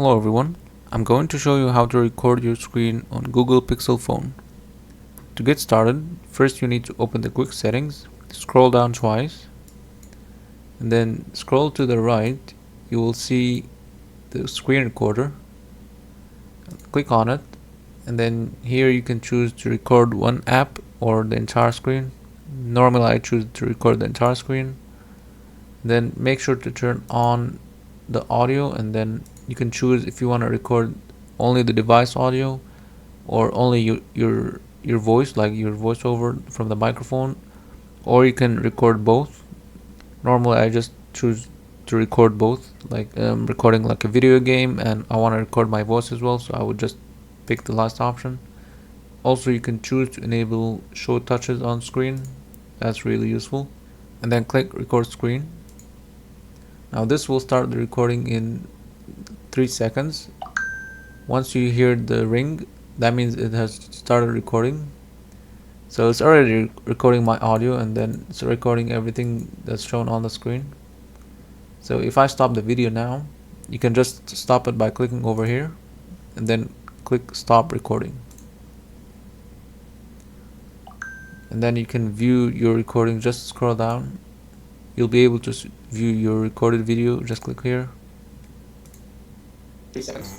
Hello everyone, I'm going to show you how to record your screen on Google Pixel phone. To get started, first you need to open the quick settings, scroll down twice, and then scroll to the right. You will see the screen recorder. Click on it, and then here you can choose to record one app or the entire screen. Normally I choose to record the entire screen. Then make sure to turn on the audio, and then you can choose if you want to record only the device audio or only your voice, like your voiceover from the microphone, or you can record both. Normally I just choose to record both, like recording like a video game and I want to record my voice as well, so I would just pick the last option. Also, you can choose to enable show touches on screen. That's really useful. And then click record screen. Now this will start the recording in 3 seconds. Once you hear the ring, that means it has started recording. So it's already recording my audio, and then it's recording everything that's shown on the screen. So if I stop the video now, you can just stop it by clicking over here and then click stop recording. And then you can view your recording. Just scroll down. You'll be able to view your recorded video. Just click here. 3 seconds.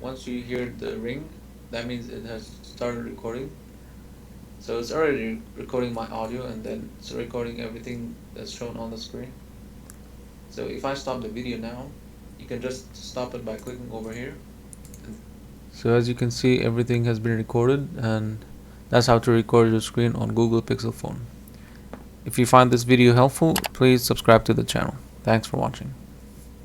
Once you hear the ring, that means it has started recording. So it's already recording my audio, and then it's recording everything that's shown on the screen. So if I stop the video now, you can just stop it by clicking over here. So as you can see, everything has been recorded, and that's how to record your screen on Google Pixel phone. If you find this video helpful, please subscribe to the channel. Thanks for watching.